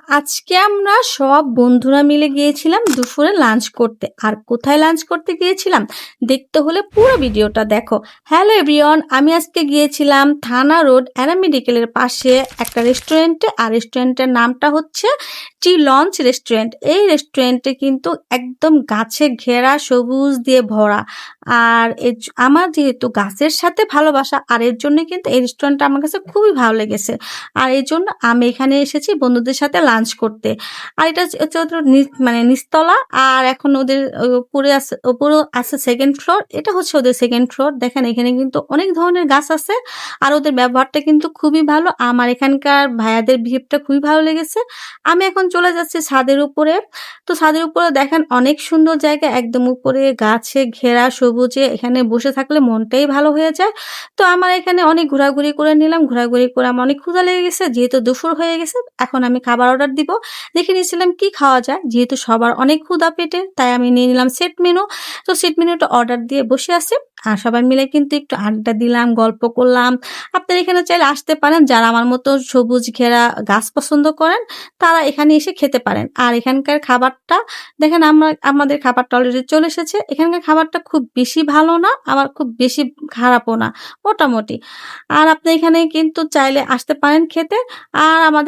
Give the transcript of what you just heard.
আজকে আমরা সব বন্ধুরা মিলে গিয়েছিলাম দুপুরে লাঞ্চ করতে। আর কোথায় লাঞ্চ করতে গিয়েছিলাম দেখতে হলে পুরো ভিডিওটা দেখো। হ্যালো এভরিওয়ান, আমি আজকে গিয়েছিলাম থানা রোড এরা মেডিকেলের পাশে একটা রেস্টুরেন্টে। আর রেস্টুরেন্টের নামটা হচ্ছে টি লঞ্চ রেস্টুরেন্ট। এই রেস্টুরেন্টে কিন্তু একদম গাছে ঘেরা, সবুজ দিয়ে ভরা। আর আমার যেহেতু গাছের সাথে ভালোবাসা, আর এর জন্য কিন্তু এই রেস্টুরেন্টটা আমার কাছে খুবই ভালো লেগেছে। আর এই জন্য আমি এখানে এসেছি বন্ধুদের সাথে লাঞ্চ করতে। আর এটা হচ্ছে ওদের মানে নিচতলা। আর এখন ওদের উপরে আছে সেকেন্ড ফ্লোর। এটা হচ্ছে ওদের সেকেন্ড ফ্লোর। দেখেন এখানে কিন্তু অনেক ধরনের গাছ আছে। আর ওদের ব্যবহারটা কিন্তু খুবই ভালো। আমার এখানকার ভাইয়াদের বিহেভটা খুবই ভালো লেগেছে। আমি এখন চলে যাচ্ছি ছাদের উপরে। তো ছাদের উপরে দেখেন অনেক সুন্দর জায়গা, একদম উপরে গাছে ঘেরা, সবুজে। এখানে বসে থাকলে মনটাই ভালো হয়ে যায়। তো আমার এখানে অনেক ঘোরাঘুরি করে নিলাম। ঘোরাঘুরি করে আমার অনেক ক্ষুধা লেগে গেছে। যেহেতু দুপুর হয়ে গেছে, এখন আমি খাবার অর্ডার দিব। দেখে নিয়েছিলাম কি খাওয়া যায়। যেহেতু সবার অনেক ক্ষুধা পেটে, তাই আমি নিয়ে নিলাম সেট মেনু। তো সেট মেনুটা অর্ডার দিয়ে বসে আছি। আর সবাই মিলে কিন্তু একটু আড্ডা দিলাম, গল্প করলাম। আপনারা এখানে চাইলে আসতে পারেন। যারা আমার মতো সবুজ ঘেরা গাছ পছন্দ করেন, তারা এখানে এসে খেতে পারেন। আর এখানকার খাবারটা দেখেন, আমাদের খাবারটা অলরেডি চলে এসেছে। এখানকার খাবারটা খুব বেশি ভালো না, আবার খুব বেশি খারাপও না, মোটামুটি। আর আপনি এখানে কিন্তু চাইলে আসতে পারেন খেতে। আর আমাদের